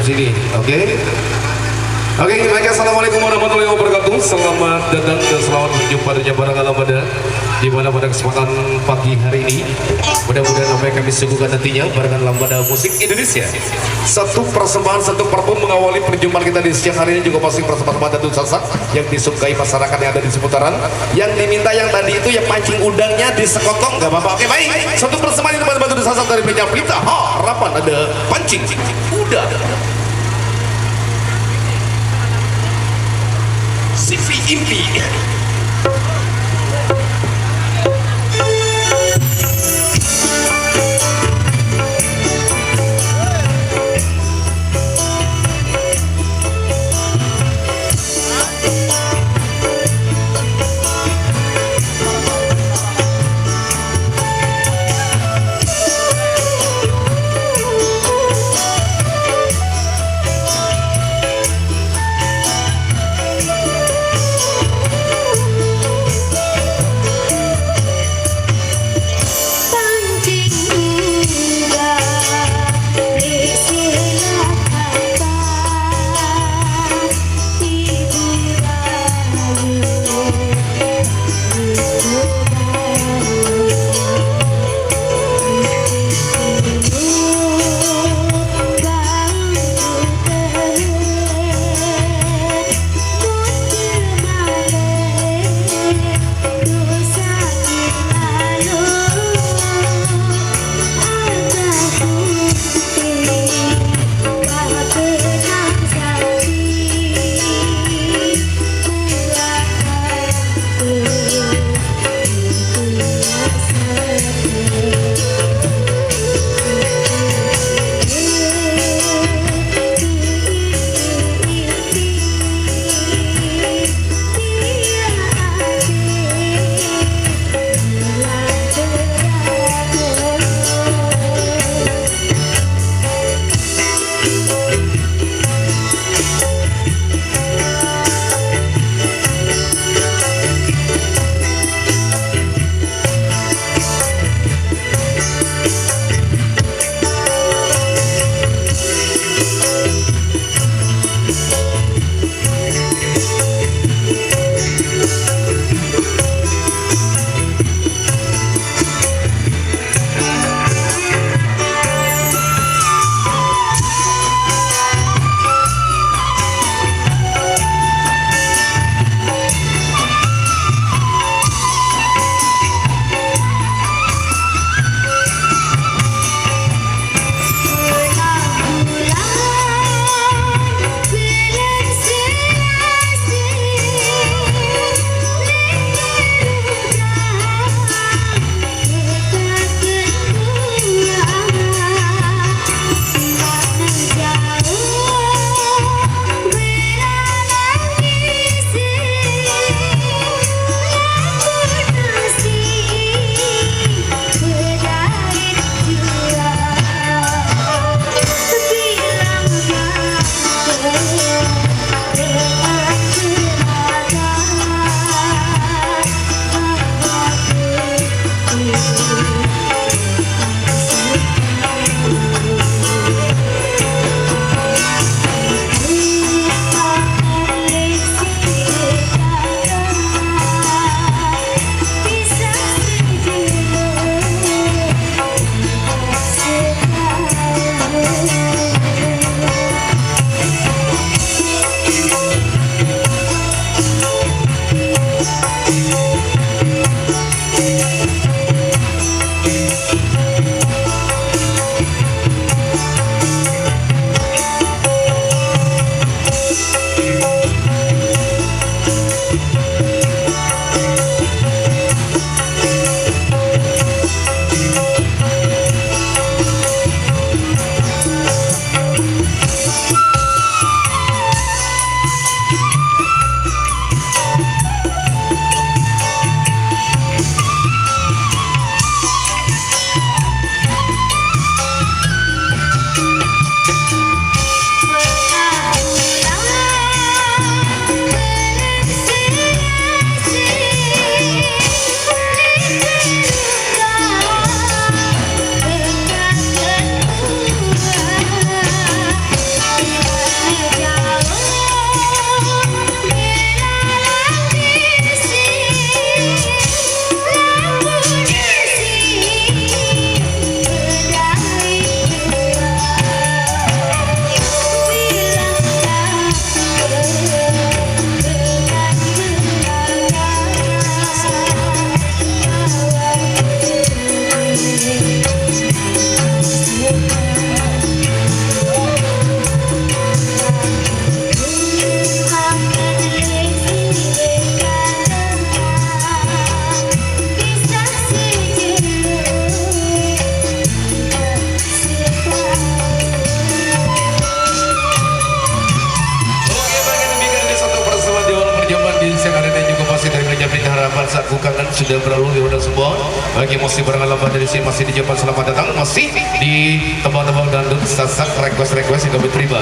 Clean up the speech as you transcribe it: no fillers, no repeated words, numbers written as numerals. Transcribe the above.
sini. Oke. Oke, baik, assalamualaikum warahmatullahi wabarakatuh. Selamat datang dan selamat berjumpa dengan barang pada di mana pada kesempatan pagi hari ini. Mudah-mudahan apa yang kami suguhkan nantinya barengan lambada musik Indonesia. Satu persembahan, satu parfum mengawali perjumpaan kita di siang hari ini, juga pasti persembahan Datu Sasak yang disukai masyarakat yang ada di seputaran. Yang diminta yang tadi itu ya pancing udangnya di sekotong, nggak apa-apa. Oke, baik. Satu persembahan di tempat Datu Sasak dari Meja Pelita. Harapan ada pancing udang. Sivi Impi. harapan saat bukangan sudah berlalu di wadah semua. Bagi musik berangkat dari sini masih di Jepang, selamat datang masih di tebang-tebang dan sasak request yang kami terima.